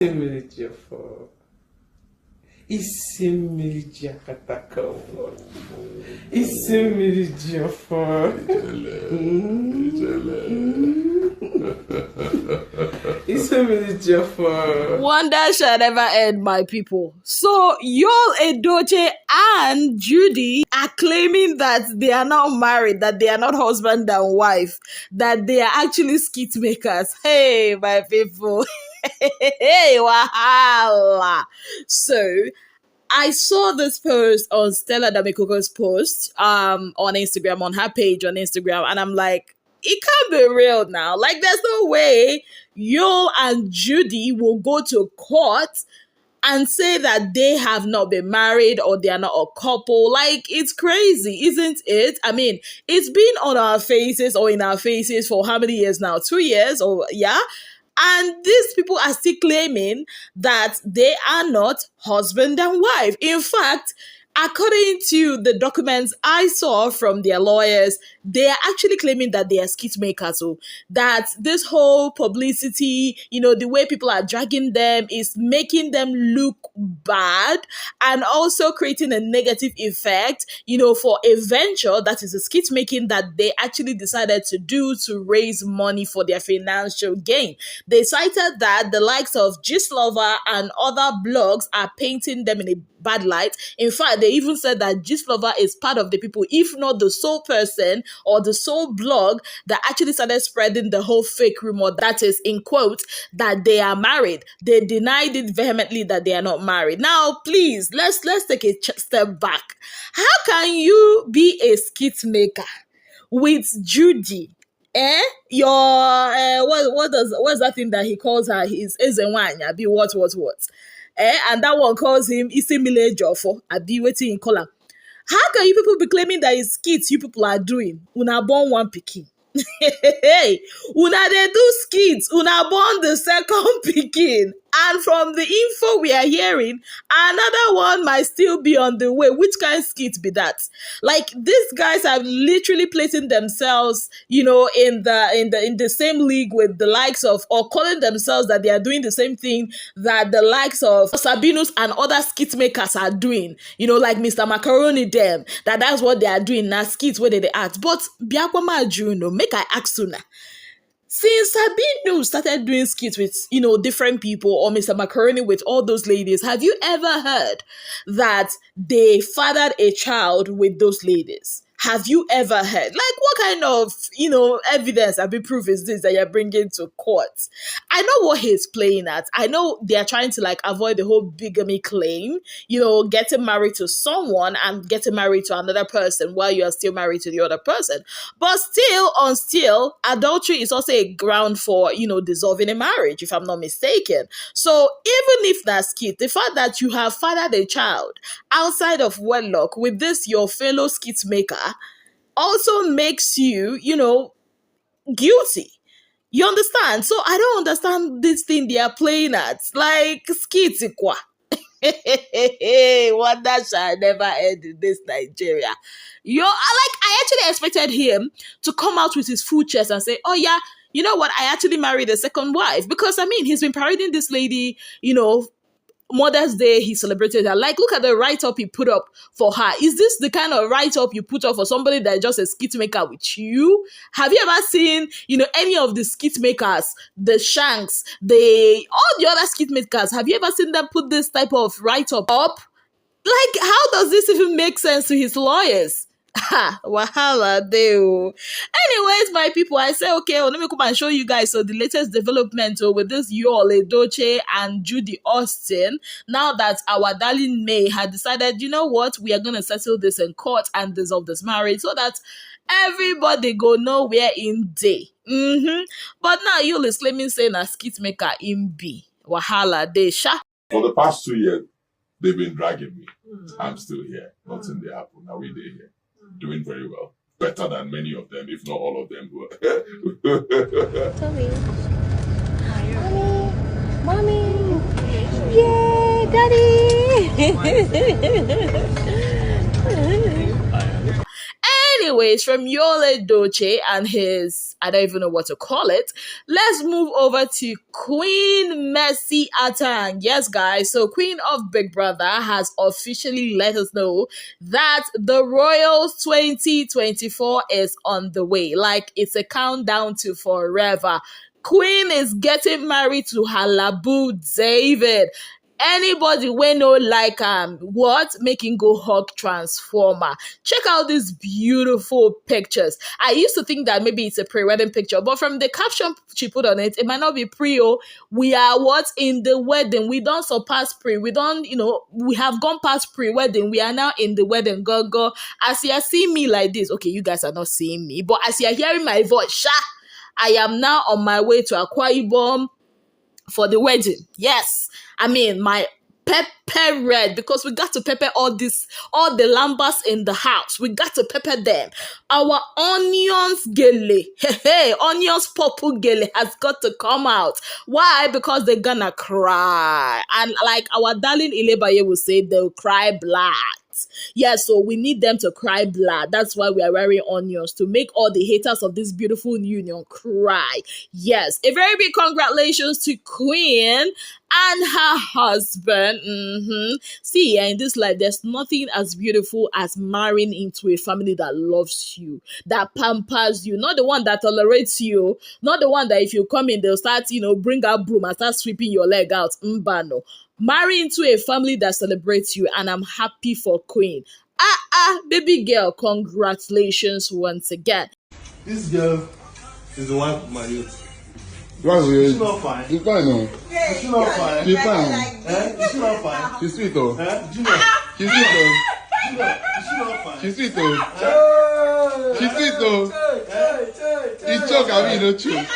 Wonder shall never end, my people. So Yul Edochie and Judy are claiming that they are not married, that they are not husband and wife, that they are actually skit makers. Hey, my people. Hey, wahala. So I saw this post on Stella Damikoko's post on Instagram, on her page on Instagram, and I'm like, it can't be real now. Like, there's no way Yul and Judy will go to court and say that they have not been married or they are not a couple. Like, it's crazy, isn't it? I mean, it's been on our faces or in our faces for how many years now? 2 years or yeah? And these people are still claiming that they are not husband and wife. In fact, according to the documents I saw from their lawyers, they are actually claiming that they are skit makers. So that this whole publicity, the way people are dragging them is making them look bad and also creating a negative effect, for a venture that is a skit making that they actually decided to do to raise money for their financial gain. They cited that the likes of Gistlover and other blogs are painting them in a bad light. In fact, they even said that Gistlover is part of the people, if not the sole person or the sole blog that actually started spreading the whole fake rumor, that is in quotes, that they are married. They denied it vehemently that they are not married. Now, please, let's take a step back. How can you be a skit maker with Judy? What's that thing that he calls her? His Ezenwanya, be what? And that one calls him Isimile Jofo. I be waiting in column. How can you people be claiming that it's skits you people are doing? Una born one pikin. Hey, una they do skits. Una born the second pikin. And from the info we are hearing, another one might still be on the way. Which kind of skit be that? Like, these guys are literally placing themselves, in the same league with the likes of, or calling themselves that they are doing the same thing that the likes of Sabinus and other skit makers are doing. Like Mr. Macaroni them. That's what they are doing now. Skits where they act. But Biakwama Juno, make I ask sooner. Since Sabino started doing skits with, different people, or Mr. Macaroni with all those ladies, have you ever heard that they fathered a child with those ladies? Have you ever heard? Like, what kind of, evidence and proof is this that you're bringing to court? I know what he's playing at. I know they're trying to, avoid the whole bigamy claim, getting married to someone and getting married to another person while you're still married to the other person. But still, adultery is also a ground for, dissolving a marriage, if I'm not mistaken. So even if that's skit, the fact that you have fathered a child outside of wedlock with this, your fellow skit maker, also makes you, guilty. You understand? So I don't understand this thing they are playing at. Like, skits ikwa. Wonder shall never end in this Nigeria. I actually expected him to come out with his full chest and say, oh yeah, you know what? I actually married a second wife. Because, he's been parading this lady, Mother's Day, he celebrated her. Like, look at the write-up he put up for her. Is this the kind of write-up you put up for somebody that is just a skit maker with you? Have you ever seen, any of the skit makers, the Shanks, all the other skit makers, have you ever seen them put this type of write-up up? Like, how does this even make sense to his lawyers? Ha, wahala deo. Anyways, my people, I say, okay, let me come and show you guys the latest development with this Yul Edochie and Judy Austin. Now that our darling May had decided, you know what, we are going to settle this in court and dissolve this marriage so that everybody go nowhere in day. But now Yul is claiming saying a skit maker in B. Wahala de sha. For the past 2 years, they've been dragging me. I'm still here. Nothing they happen. Now we're here. Doing very well. Better than many of them, if not all of them. Tommy. Mommy. Yay, Daddy. anyways, from Yul Edochie and his, I don't even know what to call it, let's move over to Queen Mercy Atang. Yes, guys, so Queen of Big Brother has officially let us know that the Royals 2024 is on the way. Like, it's a countdown to forever. Queen is getting married to her Labu David. Anybody we know like what making go hug transformer. Check out these beautiful pictures. I used to think that maybe it's a pre-wedding picture, but from the caption she put on it, it might not be pre. Oh, we are what in the wedding. We don't surpass pre. We don't, we have gone past pre-wedding. We are now in the wedding. Go. As you are seeing me like this, okay, you guys are not seeing me, but as you are hearing my voice, I am now on my way to Akwa Ibom for the wedding. Yes, I mean my pepper red, because we got to pepper all the lambas in the house. We got to pepper them. Our onions gele, onions purple gele has got to come out. Why? Because they're gonna cry, and like our darling Ilebaye will say, they'll cry blood. Yeah, so we need them to cry blood. That's why we are wearing onions, to make all the haters of this beautiful union cry. Yes, a very big congratulations to Queen and her husband. See, in this life, there's nothing as beautiful as marrying into a family that loves you, that pampers you, not the one that tolerates you, not the one that if you come in, they'll start, bring out broom and start sweeping your leg out. Mbano. Marry into a family that celebrates you, and I'm happy for Queen. Baby girl, congratulations once again. This girl is the wife of my youth. She's not fine. She's fine, no. She's not fine. She's fine. She's not fine. She's sweet, though. You know. She's sweet, though. She's not fine. She's sweet, though. She's sweet, though. He choke, I mean, no choke.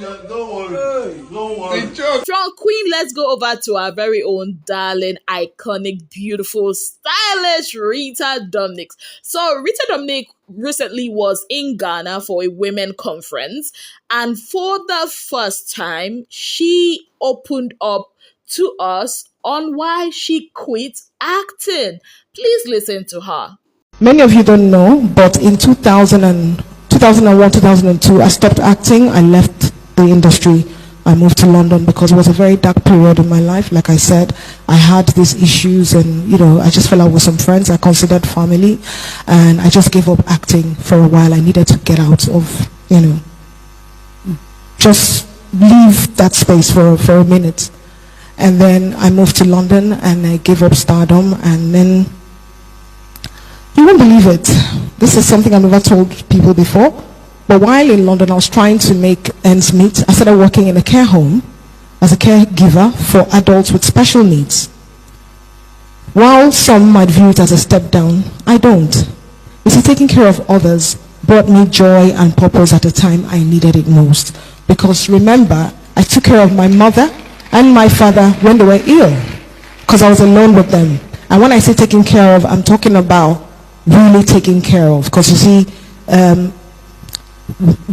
Don't worry. From Queen, let's go over to our very own darling, iconic, beautiful, stylish Rita Dominic. So Rita Dominic recently was in Ghana for a women conference, and for the first time, she opened up to us on why she quit acting. Please listen to her. Many of you don't know, but in 2001, 2002, I stopped acting. I left the industry. I moved to London because it was a very dark period in my life. Like I said, I had these issues, and I just fell out with some friends I considered family, and I just gave up acting for a while. I needed to get out of, just leave that space for a minute. And then I moved to London and I gave up stardom, and then you won't believe it. This is something I've never told people before. But while in London, I was trying to make ends meet. I started working in a care home as a caregiver for adults with special needs. While some might view it as a step down, I don't. You see, taking care of others brought me joy and purpose at a time I needed it most. Because remember, I took care of my mother and my father when they were ill, because I was alone with them. And when I say taking care of, I'm talking about really taking care of. Because you see,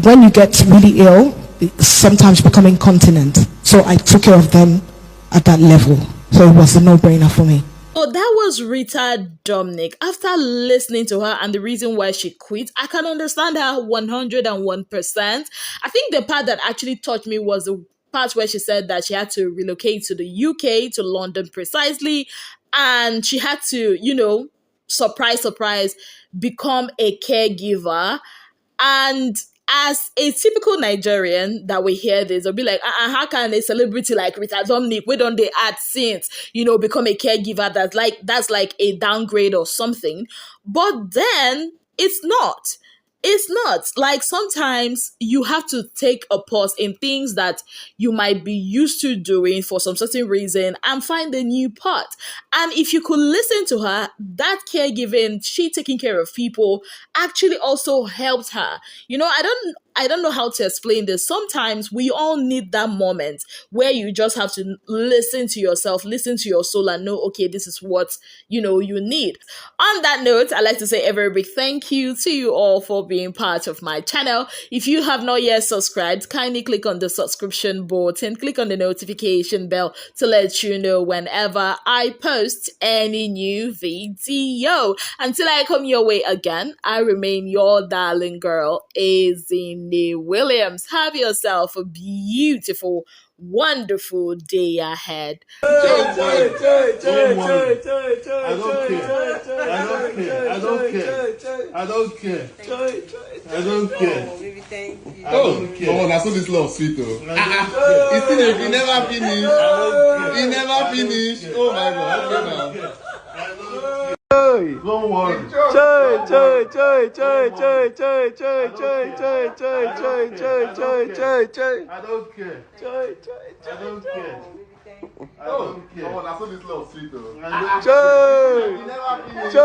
when you get really ill, sometimes become incontinent. So I took care of them at that level. So it was a no-brainer for me. So that was Rita Dominic. After listening to her and the reason why she quit, I can understand her 101%. I think the part that actually touched me was the part where she said that she had to relocate to the UK, to London precisely, and she had to, surprise, become a caregiver. And as a typical Nigerian that we hear this, they'll be like, how can a celebrity like Rita Dominic, where don't they add since, become a caregiver? That's like a downgrade or something. But then it's not. It's not. Like, sometimes you have to take a pause in things that you might be used to doing for some certain reason and find a new part. And if you could listen to her, that caregiving, she taking care of people, actually also helped her. I don't know how to explain this. Sometimes we all need that moment where you just have to listen to yourself, listen to your soul, and know, okay, this is what you need. On that note, I'd like to say a very big thank you to you all for being part of my channel. If you have not yet subscribed, kindly click on the subscription button, click on the notification bell to let you know whenever I post any new video. Until I come your way again, I remain your darling girl, Azine Williams. Have yourself a beautiful, wonderful day ahead. I don't care. Oh, that's so this love sweet though. It's still he never finished. He never finished. Oh my God. Okay now. Don't worry. I don't care. Oh, that's so this love sweet though. He never finished.